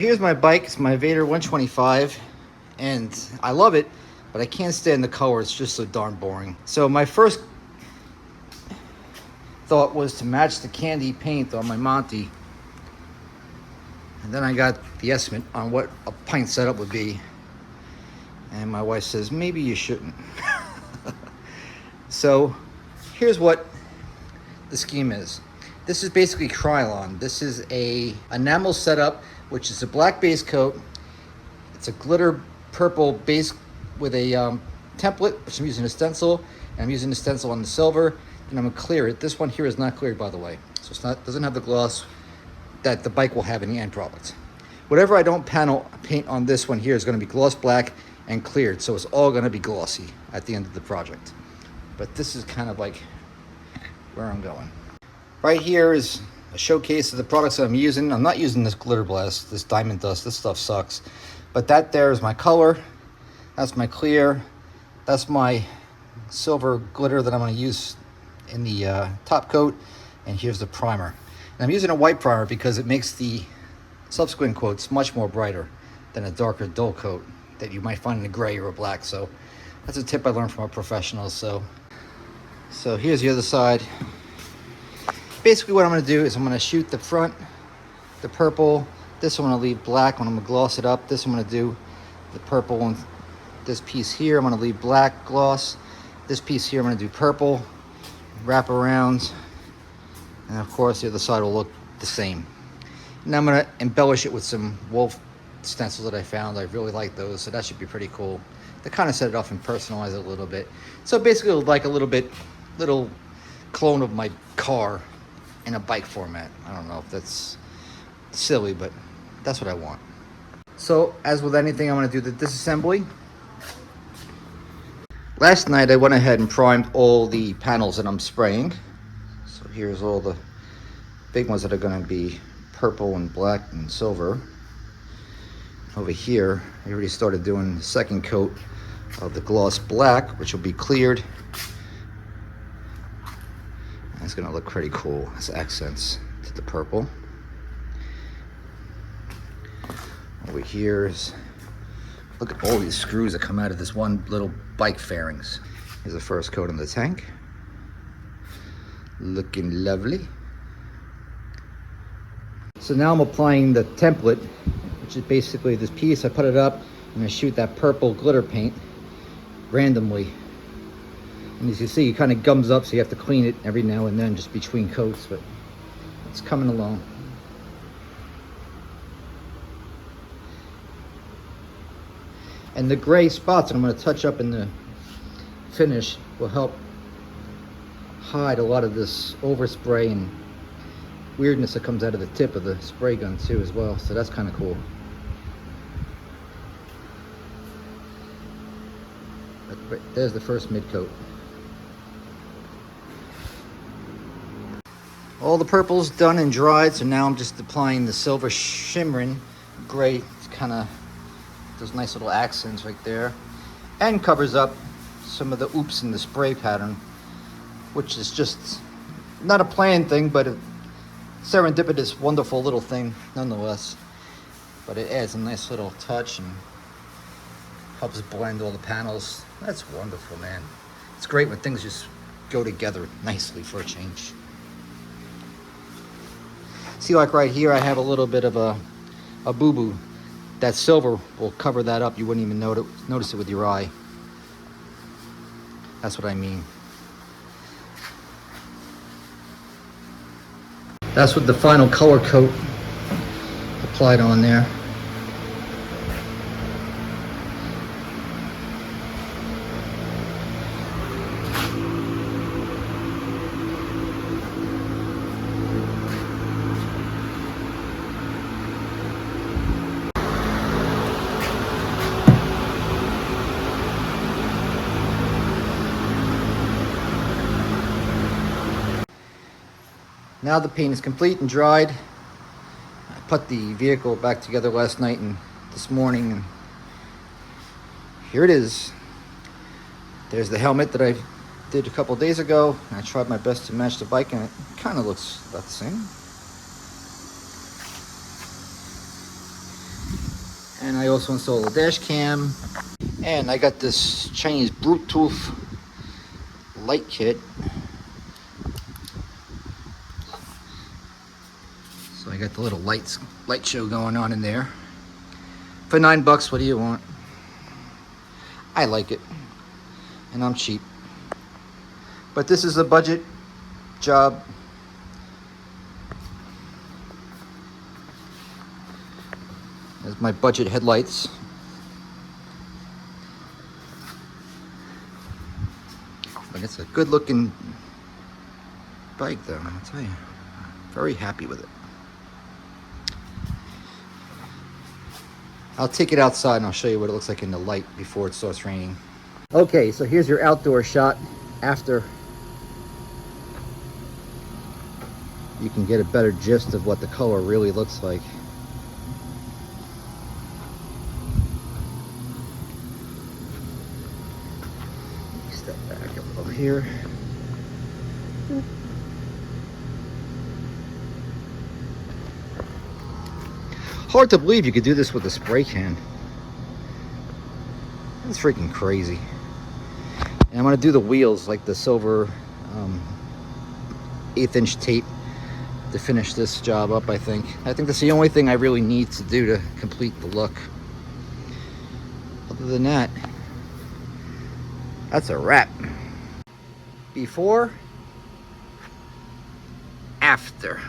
Here's my bike. It's my Vader 125, and I love it, but I can't stand the color. It's just so darn boring. So my first thought was to match the candy paint on my Monty, and then I got the estimate on what a paint setup would be, and my wife says maybe you shouldn't. So here's what the scheme is. This is basically Krylon. This is a enamel setup, which is a black base coat. It's a glitter purple base with a template, which I'm using a stencil, and I'm using the stencil on the silver, and I'm gonna clear it. This one here is not cleared, by the way, so it's not, doesn't have the gloss that the bike will have in the end product. Whatever I don't paint on this one here is gonna be gloss black and cleared, so it's all gonna be glossy at the end of the project. But this is kind of like where I'm going. Right here is a showcase of the products that I'm using. I'm not using this glitter blast, this diamond dust. This stuff sucks. But that there is my color. That's my clear. That's my silver glitter that I'm going to use in the top coat. And here's the primer. And I'm using a white primer because it makes the subsequent coats much more brighter than a darker dull coat that you might find in a gray or a black. So that's a tip I learned from a professional. So here's the other side. Basically what I'm going to do is I'm going to shoot the front, the purple. This I'm going to leave black when I'm going to gloss it up. This I'm going to do the purple and this piece here I'm going to leave black gloss. This piece here I'm going to do purple, wrap around, and of course the other side will look the same. Now I'm going to embellish it with some wolf stencils that I found. I really like those, so that should be pretty cool. To kind of set it off and personalize it a little bit. So basically like a little clone of my car in a bike format. I don't know if that's silly, but that's what I want. So as with anything, I'm going to do the disassembly. Last night I went ahead and primed all the panels that I'm spraying. So here's all the big ones that are going to be purple and black and silver. Over here I already started doing the second coat of the gloss black, which will be cleared. It's gonna look pretty cool as accents to the purple. Over here is, look at all these screws that come out of this one little bike fairings. Here's the first coat on the tank. Looking lovely. So now I'm applying the template, which is basically this piece. I put it up, I'm gonna shoot that purple glitter paint randomly. And as you see, it kind of gums up, so you have to clean it every now and then just between coats, but it's coming along. And the gray spots that I'm going to touch up in the finish will help hide a lot of this overspray and weirdness that comes out of the tip of the spray gun too as well, so that's kind of cool. But there's the first mid coat. All the purple's done and dried, so now I'm just applying the silver shimmering gray. It's kind of those nice little accents right there, and covers up some of the oops in the spray pattern, which is just not a planned thing, but a serendipitous, wonderful little thing nonetheless. But it adds a nice little touch and helps blend all the panels. That's wonderful, man. It's great when things just go together nicely for a change. See, like right here, I have a little bit of a boo-boo. That silver will cover that up. You wouldn't even notice it with your eye. That's what I mean. That's what the final color coat applied on there. Now the paint is complete and dried. I put the vehicle back together last night and this morning, and here it is. There's the helmet that I did a couple days ago. I tried my best to match the bike, and it kind of looks about the same. And I also installed a dash cam. And I got this Chinese Bluetooth light kit. So I got the little light show going on in there. For $9, what do you want? I like it. And I'm cheap. But this is a budget job. There's my budget headlights. But it's a good looking bike though, I'll tell you. Very happy with it. I'll take it outside and I'll show you what it looks like in the light before it starts raining. Okay, so here's your outdoor shot after. You can get a better gist of what the color really looks like. Step back a little here. Hard to believe you could do this with a spray can. That's freaking crazy. And I'm gonna do the wheels like the silver 1/8" tape to finish this job up. I think that's the only thing I really need to do to complete the look. Other than that, that's a wrap. Before, after.